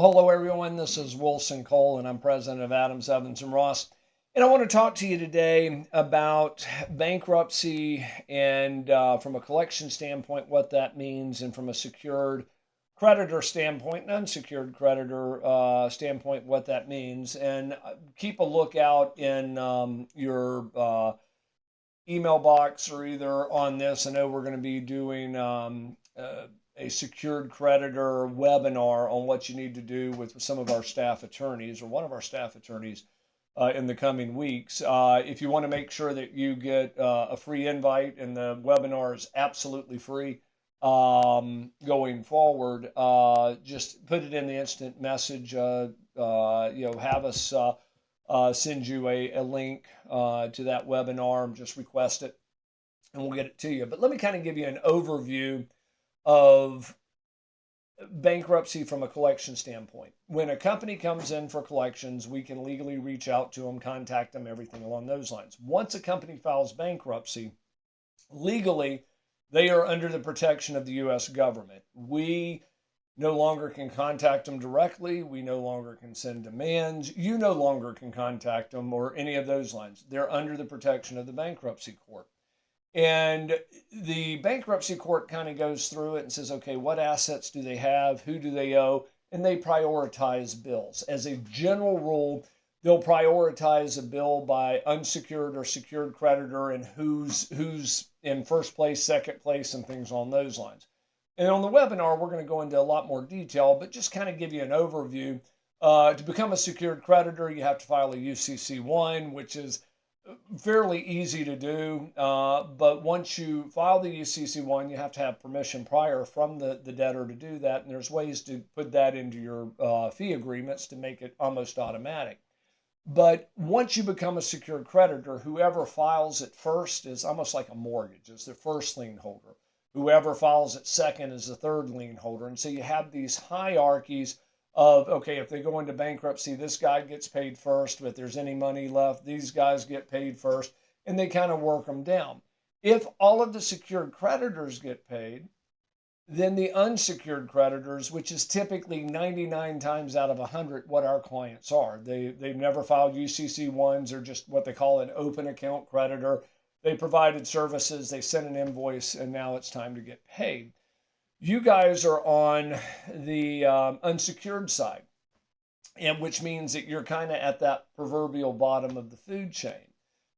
Hello, everyone. This is Wilson Cole, and I'm president of Adams, Evans, and Ross. And I want to talk to you today about bankruptcy and from a collection standpoint, what that means, and from a secured creditor standpoint and unsecured creditor standpoint, what that means. And keep a lookout in your email box or either on this. I know we're going to be doing a secured creditor webinar on what you need to do with some of our staff attorneys or one of our staff attorneys in the coming weeks. If you want to make sure that you get a free invite and the webinar is absolutely free going forward, just put it in the instant message. Have us send you a link to that webinar. Just request it and we'll get it to you. But let me kind of give you an overview of bankruptcy from a collection standpoint. When a company comes in for collections, we can legally reach out to them, contact them, everything along those lines. Once a company files bankruptcy, legally, they are under the protection of the U.S. government. We no longer can contact them directly. We no longer can send demands. You no longer can contact them or any of those lines. They're under the protection of the bankruptcy court. And the bankruptcy court kind of goes through it and says, okay, what assets do they have? Who do they owe? And they prioritize bills. As a general rule, they'll prioritize a bill by unsecured or secured creditor and who's in first place, second place, and things along those lines. And on the webinar, we're going to go into a lot more detail, but just kind of give you an overview. To become a secured creditor, you have to file a UCC-1, which is fairly easy to do, but once you file the UCC-1, you have to have permission prior from the debtor to do that, and there's ways to put that into your fee agreements to make it almost automatic. But once you become a secured creditor, whoever files it first is almost like a mortgage, is the first lien holder. Whoever files it second is the third lien holder, and so you have these hierarchies of, okay, if they go into bankruptcy, this guy gets paid first. If there's any money left, these guys get paid first, and they kind of work them down. If all of the secured creditors get paid, then the unsecured creditors, which is typically 99 times out of 100 what our clients are. They've never filed UCC-1s. They're just what they call an open account creditor. They provided services, they sent an invoice, and now it's time to get paid. You guys are on the unsecured side, and which means that you're kind of at that proverbial bottom of the food chain.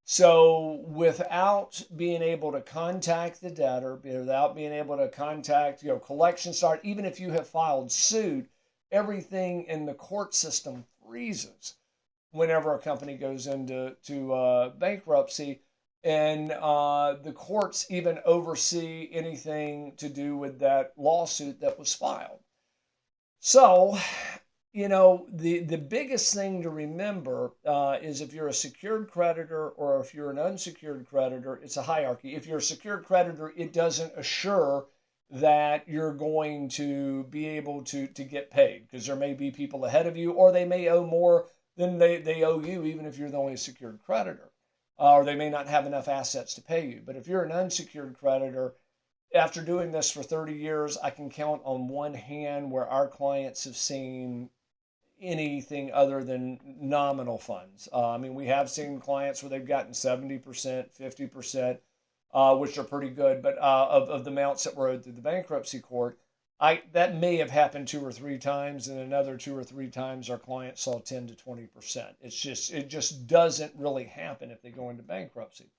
So without being able to contact the debtor, without being able to contact, collection start, even if you have filed suit, everything in the court system freezes whenever a company goes into bankruptcy. And the courts even oversee anything to do with that lawsuit that was filed. So, the biggest thing to remember is if you're a secured creditor or if you're an unsecured creditor, it's a hierarchy. If you're a secured creditor, it doesn't assure that you're going to be able to get paid because there may be people ahead of you or they may owe more than they owe you, even if you're the only secured creditor. Or they may not have enough assets to pay you. But if you're an unsecured creditor, after doing this for 30 years, I can count on one hand where our clients have seen anything other than nominal funds. We have seen clients where they've gotten 70%, 50%, which are pretty good, but of the amounts that were owed through the bankruptcy court. That may have happened 2 or 3 times, and another 2 or 3 times our clients saw 10 to 20%. It just doesn't really happen if they go into bankruptcy.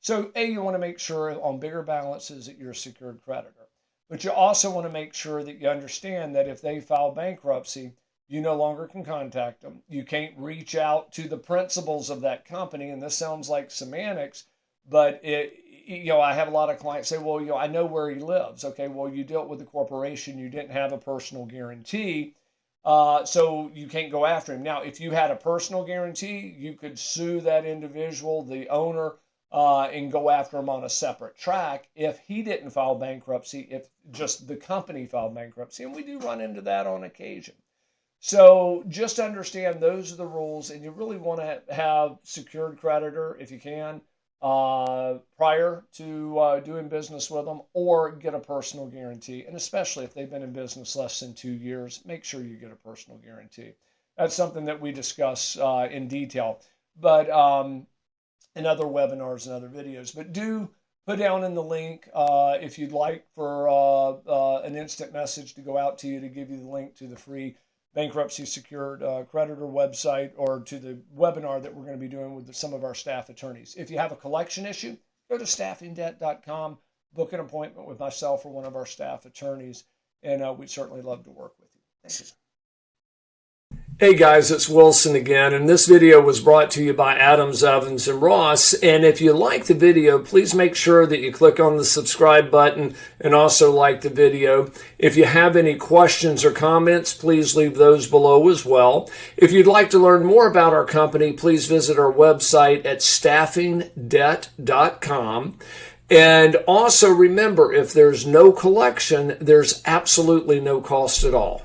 So you want to make sure on bigger balances that you're a secured creditor, but you also want to make sure that you understand that if they file bankruptcy, you no longer can contact them. You can't reach out to the principals of that company, and this sounds like semantics, but I have a lot of clients say, well, I know where he lives. Okay, well, you dealt with the corporation. You didn't have a personal guarantee, so you can't go after him. Now, if you had a personal guarantee, you could sue that individual, the owner, and go after him on a separate track if he didn't file bankruptcy, if just the company filed bankruptcy. And we do run into that on occasion. So just understand those are the rules, and you really want to have secured creditor if you can. prior to doing business with them, or get a personal guarantee. And especially if they've been in business less than 2 years, make sure you get a personal guarantee. That's something that we discuss in detail, but in other webinars and other videos. But do put down in the link if you'd like for an instant message to go out to you to give you the link to the free bankruptcy secured creditor website, or to the webinar that we're going to be doing with some of our staff attorneys. If you have a collection issue, go to staffingdebt.com, book an appointment with myself or one of our staff attorneys, and we'd certainly love to work with you. Thank you. Hey guys, it's Wilson again, and this video was brought to you by Adams, Evans, and Ross. And if you like the video, please make sure that you click on the subscribe button and also like the video. If you have any questions or comments, please leave those below as well. If you'd like to learn more about our company, please visit our website at staffingdebt.com. And also remember, if there's no collection, there's absolutely no cost at all.